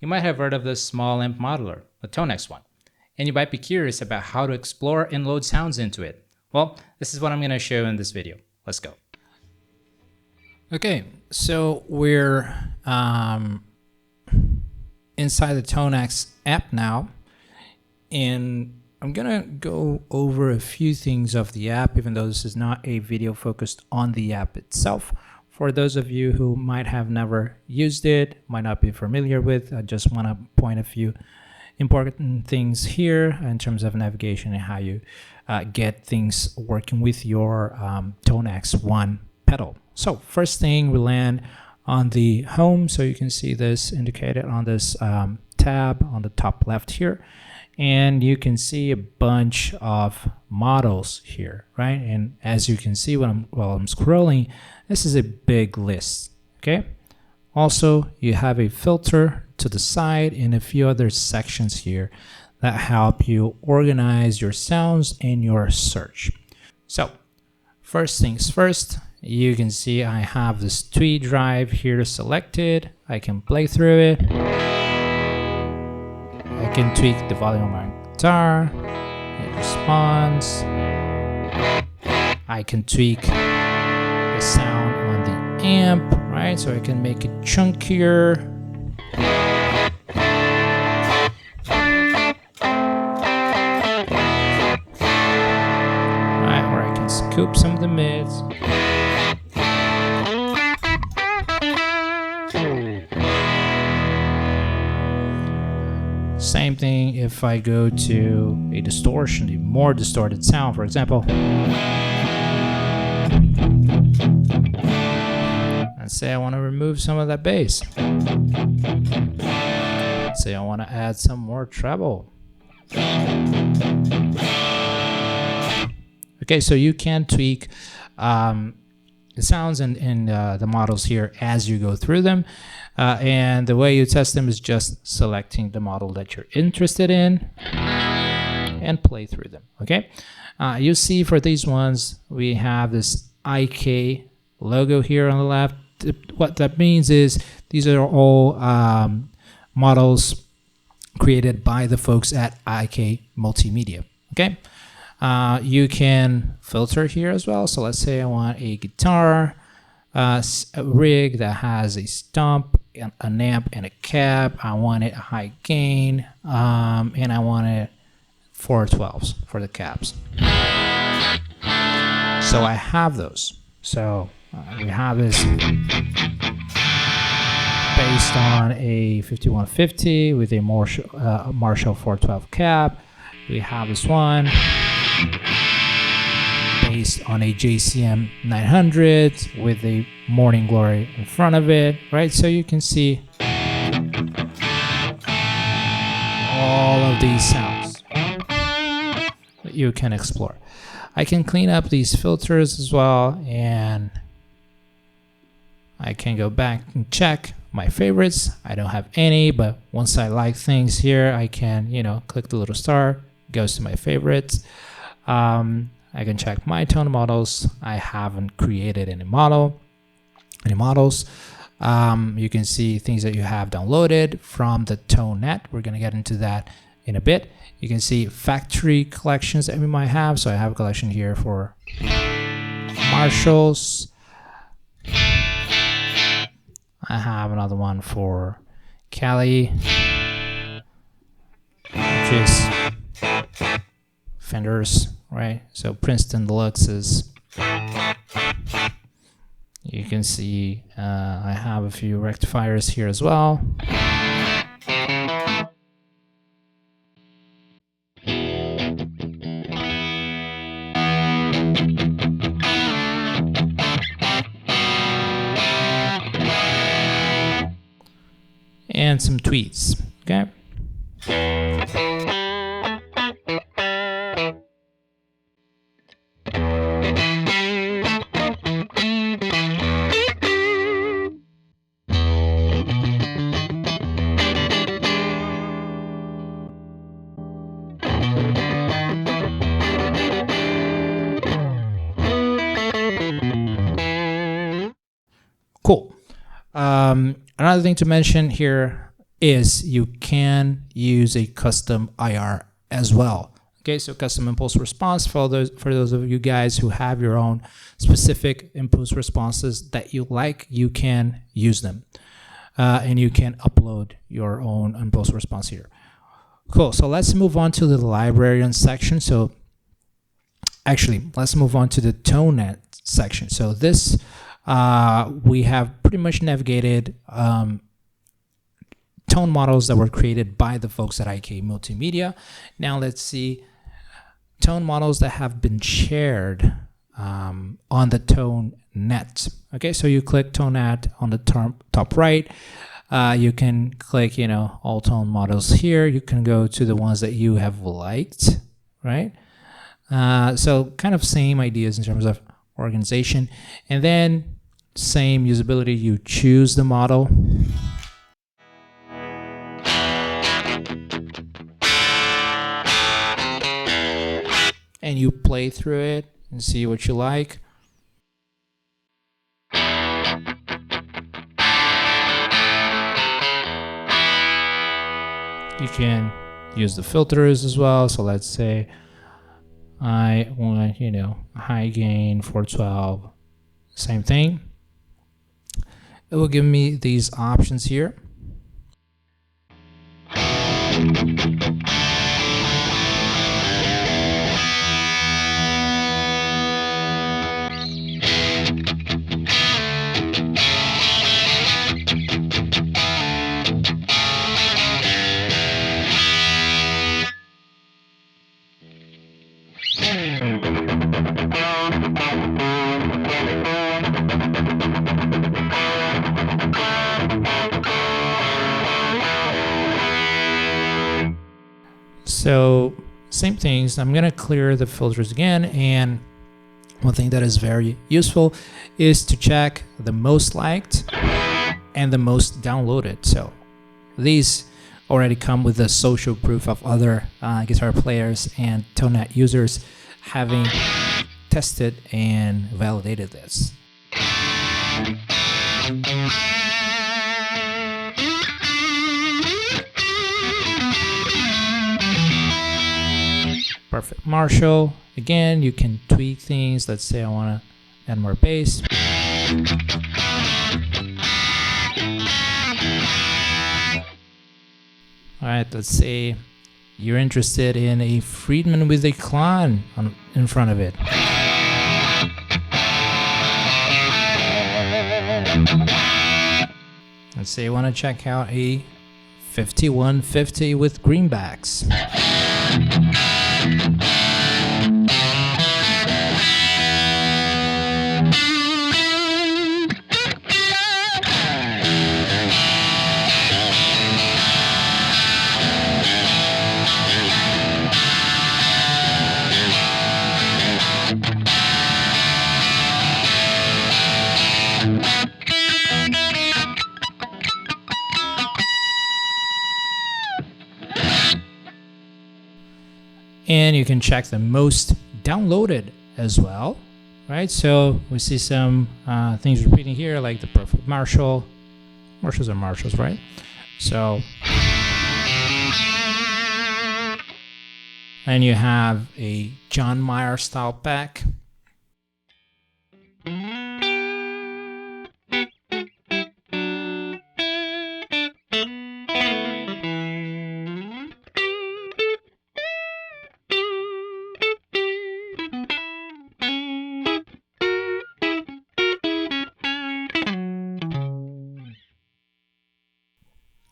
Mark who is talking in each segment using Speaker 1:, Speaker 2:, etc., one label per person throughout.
Speaker 1: You might have heard of the small amp modeler, the Tonex One, and you might be curious about how to explore and load sounds into it. Well, this is what I'm going to show in this video. Let's go. Okay, so we're inside the Tonex app now, and I'm gonna go over a few things of the app, even though this is not a video focused on the app itself. For those of you who might have never used it, might not be familiar with, I just want to point a few important things here in terms of navigation and how you get things working with your Tonex One pedal. So first thing, we land on the home, so you can see this indicated on this tab on the top left here, and you can see a bunch of models here, right? And as you can see while I'm scrolling, this is a big list. Okay, also you have a filter to the side and a few other sections here that help you organize your sounds in your search. So first things first, you can see I have this tweet drive here selected. I can play through it. I can tweak the volume of my guitar. It responds. I can tweak the sound on the amp, right? So I can make it chunkier. Right, or I can scoop some of the mids. Same thing if I go to a distortion, a more distorted sound, for example. Let's say I want to remove some of that bass. Let's say I want to add some more treble. Okay, so you can tweak the sounds and the models here as you go through them. And the way you test them is just selecting the model that you're interested in and play through them, okay? You see for these ones, we have this IK logo here on the left. What that means is these are all models created by the folks at IK Multimedia, okay? You can filter here as well. So let's say I want a guitar, a rig that has a stump, an amp, and a cab. I want it high gain, and I want it 412s for the cabs. So I have those. So we have this based on a 5150 with a Marshall 412 cab. We have this one based on a JCM 900 with a Morning Glory in front of it, right? So you can see all of these sounds that you can explore. I can clean up these filters as well, and I can go back and check my favorites. I don't have any, but once I like things here, I can, click the little star, goes to my favorites. I can check my tone models. I haven't created any models. You can see things that you have downloaded from the ToneNet. We're going to get into that in a bit. You can see factory collections that we might have. So I have a collection here for Marshalls. I have another one for Cali, which is Fenders, right? So Princeton Deluxes. You can see I have a few rectifiers here as well. And some tweets, okay? Cool. Another thing to mention here is you can use a custom IR as well. Okay, so custom impulse response for those of you guys who have your own specific impulse responses that you like, you can use them. And you can upload your own impulse response here. Cool, so let's move on to the Librarian section. So actually, let's move on to the ToneNet section. So this, we have pretty much navigated tone models that were created by the folks at IK Multimedia. Now let's see tone models that have been shared on the ToneNet. Okay, so you click ToneNet on the top right. You can click, all tone models here. You can go to the ones that you have liked, right? So kind of same ideas in terms of organization. And then same usability, you choose the model. And you play through it and see what you like. You can use the filters as well. So let's say I want, high gain 412, same thing. It will give me these options here. So same things. I'm gonna clear the filters again, and one thing that is very useful is to check the most liked and the most downloaded. So these already come with the social proof of other guitar players and ToneNet users having tested and validated this. Perfect Marshall. Again, you can tweak things. Let's say I want to add more bass. All right, let's say you're interested in a Friedman with a clon in front of it. Let's say you want to check out a 5150 with greenbacks. And you can check the most downloaded as well, right? So we see some things repeating here, like the perfect Marshall. Marshalls are Marshalls, right? So, and you have a John Mayer style pack.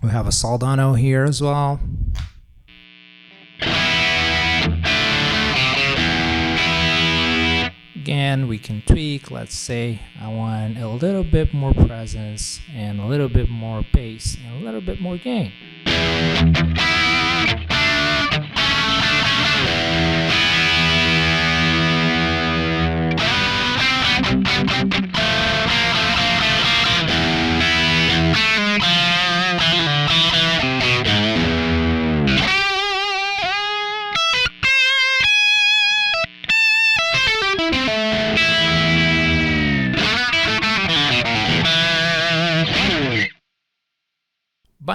Speaker 1: We have a Soldano here as well. Again, we can tweak. Let's say I want a little bit more presence and a little bit more bass and a little bit more gain.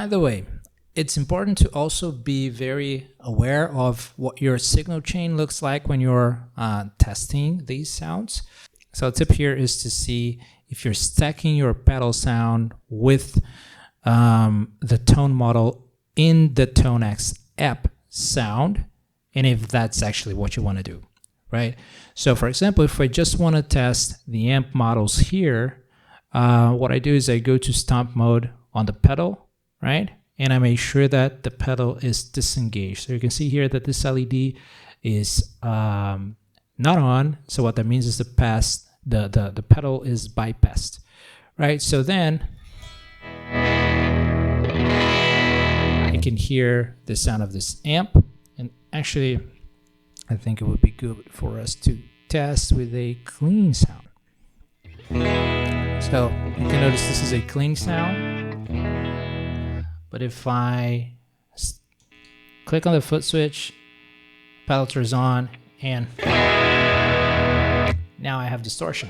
Speaker 1: By the way, it's important to also be very aware of what your signal chain looks like when you're testing these sounds. So a tip here is to see if you're stacking your pedal sound with the tone model in the Tonex app sound, and if that's actually what you want to do, right? So for example, if I just want to test the amp models here, what I do is I go to stomp mode on the pedal, right? And I make sure that the pedal is disengaged. So you can see here that this LED is not on. So what that means is the pedal is bypassed, right? So then I can hear the sound of this amp. And actually, I think it would be good for us to test with a clean sound. So you can notice this is a clean sound. But if I click on the foot switch, pedal turns on, and now I have distortion.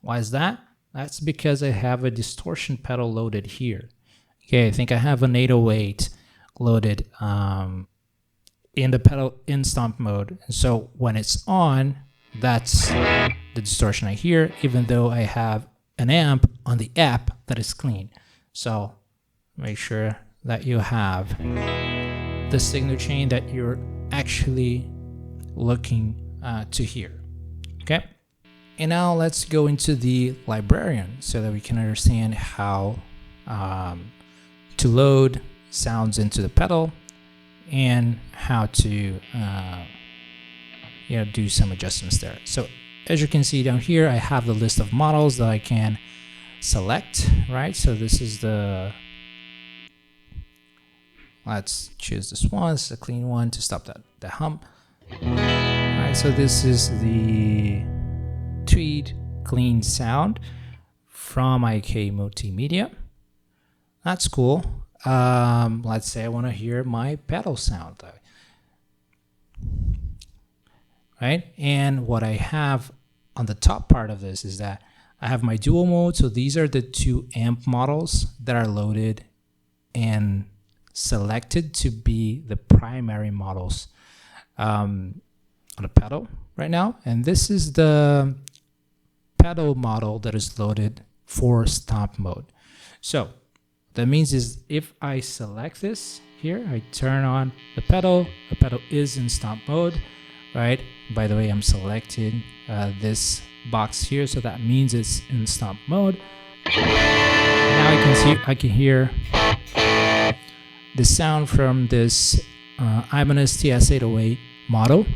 Speaker 1: Why is that? That's because I have a distortion pedal loaded here. Okay, I think I have an 808 loaded in the pedal in stomp mode. And so when it's on, that's the distortion I hear, even though I have an amp on the app that is clean. So make sure that you have the signal chain that you're actually looking to hear. Okay, and now let's go into the Librarian so that we can understand how to load sounds into the pedal and how to do some adjustments there. So as you can see down here, I have the list of models that I can select, right? So this is let's choose this one. It's a clean one to stop the hump. All right, so this is the Tweed clean sound from IK Multimedia. That's cool. Let's say I want to hear my pedal sound, right? And what I have on the top part of this is that I have my dual mode. So these are the two amp models that are loaded and selected to be the primary models on the pedal right now. And this is the pedal model that is loaded for stomp mode. So that means is if I select this here, I turn on the pedal is in stomp mode, right? By the way, I'm selecting this box here, so that means it's in stomp mode. Now I can hear the sound from this Ibanez TS808 model.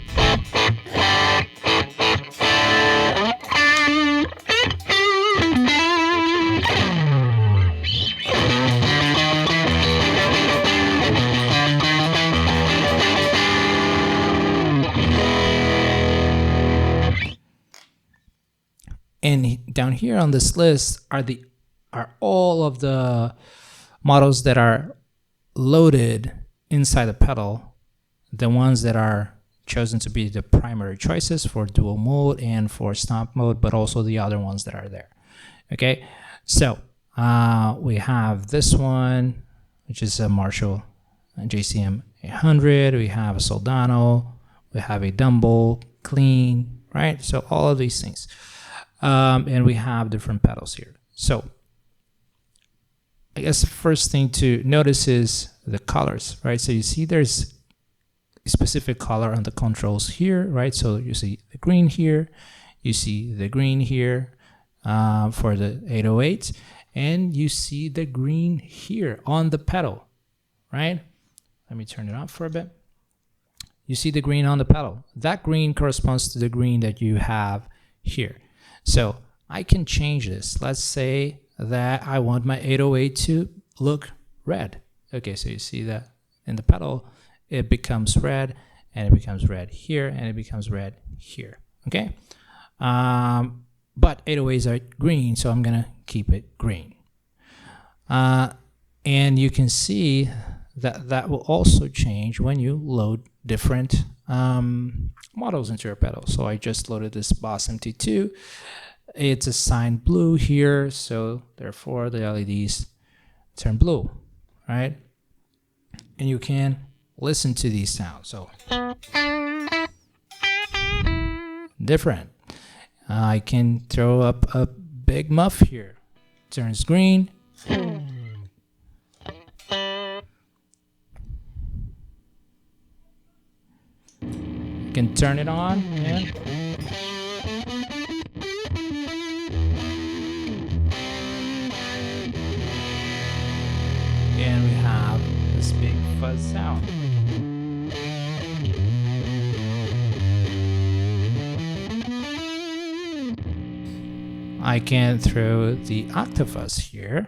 Speaker 1: And down here on this list are all of the models that are loaded inside the pedal, the ones that are chosen to be the primary choices for dual mode and for stomp mode, but also the other ones that are there. Okay, so we have this one, which is a Marshall JCM 800. We have a Soldano. We have a Dumble clean, right? So all of these things. And we have different pedals here. So I guess the first thing to notice is the colors, right? So you see there's a specific color on the controls here, right? So you see the green here, you see the green here for the 808, and you see the green here on the pedal, right? Let me turn it off for a bit. You see the green on the pedal. That green corresponds to the green that you have here. So I can change this. Let's say that I want my 808 to look red. Okay, so you see that in the pedal, it becomes red, and it becomes red here, and it becomes red here. Okay, but 808s are green, so I'm gonna keep it green. And you can see that that will also change when you load different models into your pedal. So I just loaded this Boss MT2. it's assigned blue here, so therefore the LEDs turn blue, right? And you can listen to these sounds. So different. I can throw up a big muff here. Turns green. You can turn it on and we have this big fuzz sound. I can throw the octafuzz here.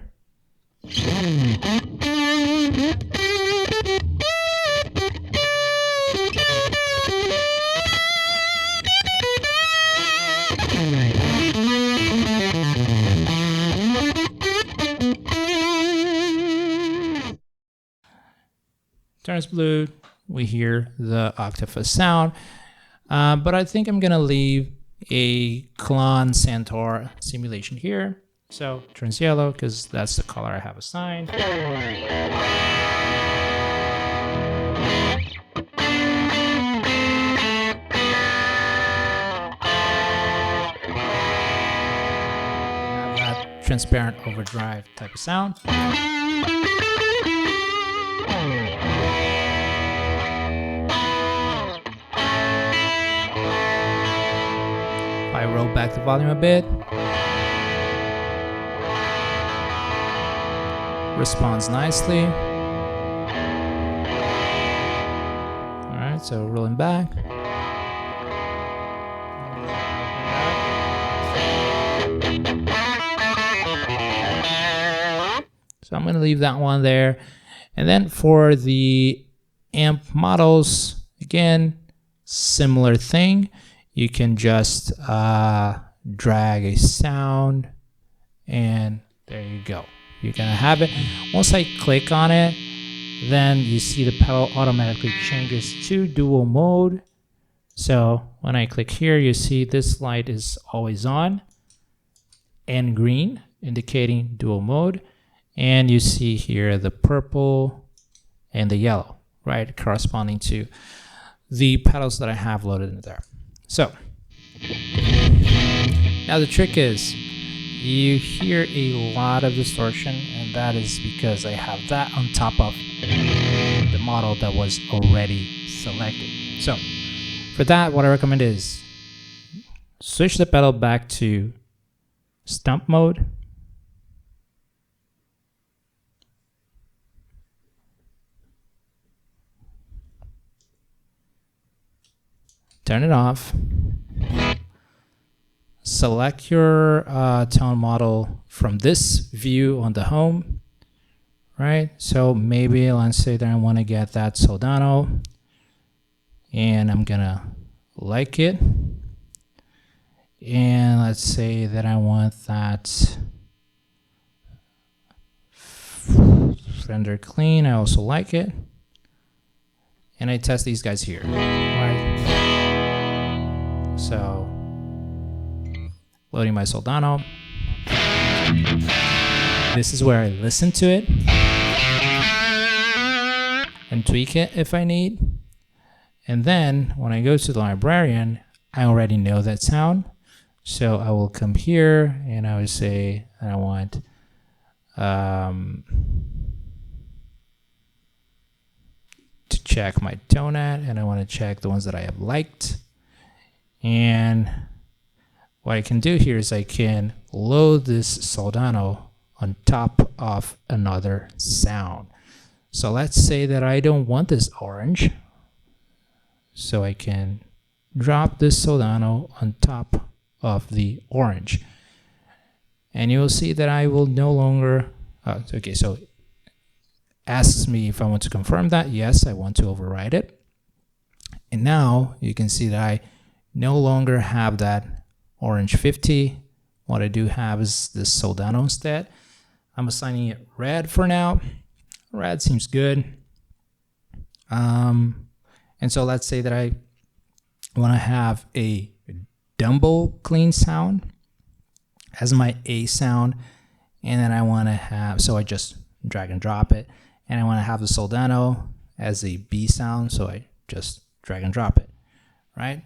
Speaker 1: Turns blue, we hear the octafuzz sound, but I think I'm gonna leave a Clone Centaur simulation here. So turns yellow because that's the color I have assigned. Have that transparent overdrive type of sound. I roll back the volume a bit. Responds nicely. All right, so rolling back. So I'm going to leave that one there. And then for the amp models, again, similar thing. You can just drag a sound and there you go. You're gonna have it. Once I click on it, then you see the pedal automatically changes to dual mode. So when I click here, you see this light is always on and green, indicating dual mode. And you see here the purple and the yellow, right? Corresponding to the pedals that I have loaded in there. So now the trick is you hear a lot of distortion, and that is because I have that on top of the model that was already selected. So for that, what I recommend is switch the pedal back to stump mode. Turn it off. Select your tone model from this view on the home, right? So maybe let's say that I want to get that Soldano, and I'm gonna like it. And let's say that I want that render clean. I also like it. And I test these guys here, right? So, loading my Soldano. This is where I listen to it and tweak it if I need. And then when I go to the Librarian, I already know that sound. So I will come here and I would say that I want to check my ToneNet, and I want to check the ones that I have liked. And what I can do here is I can load this Soldano on top of another sound. So let's say that I don't want this orange. So I can drop this Soldano on top of the orange. And you will see that I will no longer, okay, so it asks me if I want to confirm that. Yes, I want to override it. And now you can see that I no longer have that orange 50. What I do have is this Soldano instead. I'm assigning it red for now. Red seems good. And so let's say that I want to have a Dumbo clean sound. as my A sound, and then I want to have, so I just drag and drop it, and I want to have the soldano as a B sound, so I just drag and drop it, right?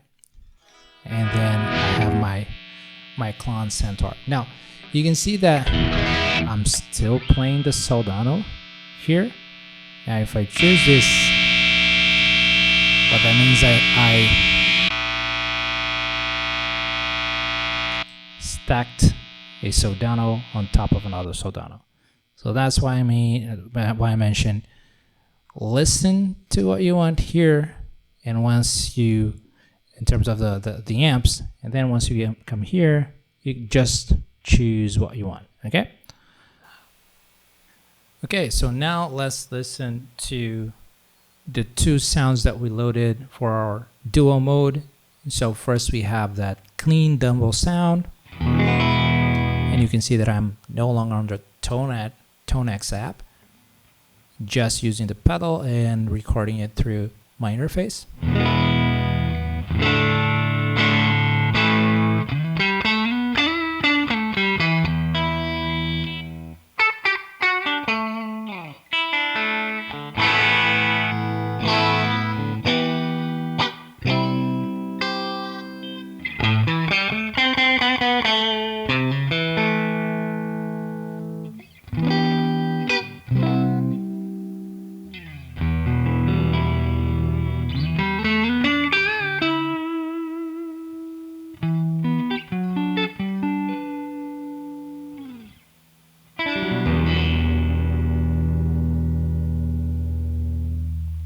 Speaker 1: And then I have my clone centaur. Now you can see that I'm still playing the soldano here. Now if I choose this, what that means, I stacked a soldano on top of another soldano. So that's why I mentioned listen to what you want here, and once you, in terms of the amps, and then once you come here, you just choose what you want. Okay, so now let's listen to the two sounds that we loaded for our duo mode. So first we have that clean dumble sound, and you can see that I'm no longer on the Tonex app, just using the pedal and recording it through my interface.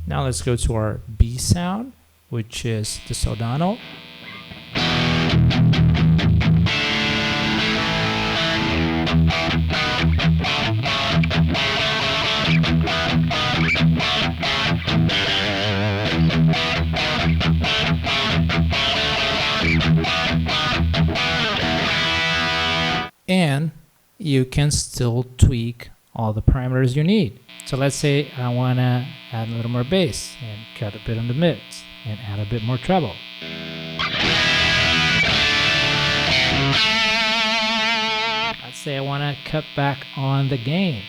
Speaker 1: Now let's go to our B sound, which is the soldano. And you can still tweak all the parameters you need. So let's say I want to add a little more bass and cut a bit on the mids and add a bit more treble. Let's say I want to cut back on the gain.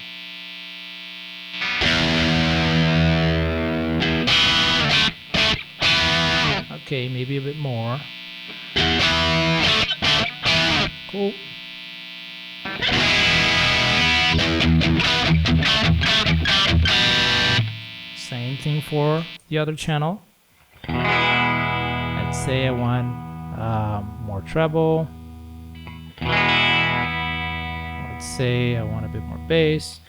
Speaker 1: Okay, maybe a bit more. Cool. Same thing for the other channel. Let's say I want more treble. Let's say I want a bit more bass.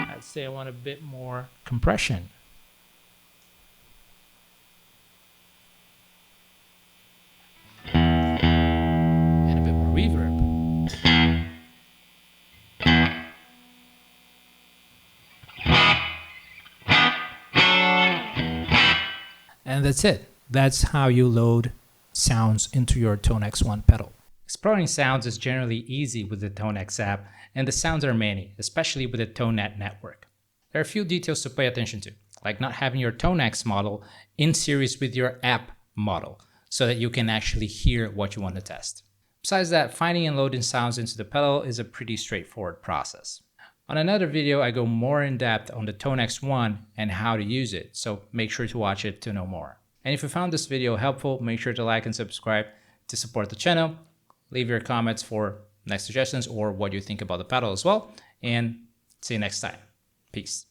Speaker 1: Let's say I want a bit more compression. And a bit more reverb. And that's it. That's how you load sounds into your Tonex One pedal. Exploring sounds is generally easy with the Tonex app, and the sounds are many, especially with the ToneNet network. There are a few details to pay attention to, like not having your Tonex model in series with your app model, so that you can actually hear what you want to test. Besides that, finding and loading sounds into the pedal is a pretty straightforward process. On another video, I go more in depth on the Tonex One and how to use it, so make sure to watch it to know more. And if you found this video helpful, make sure to like and subscribe to support the channel. Leave your comments for next suggestions or what you think about the pedal as well. And see you next time. Peace.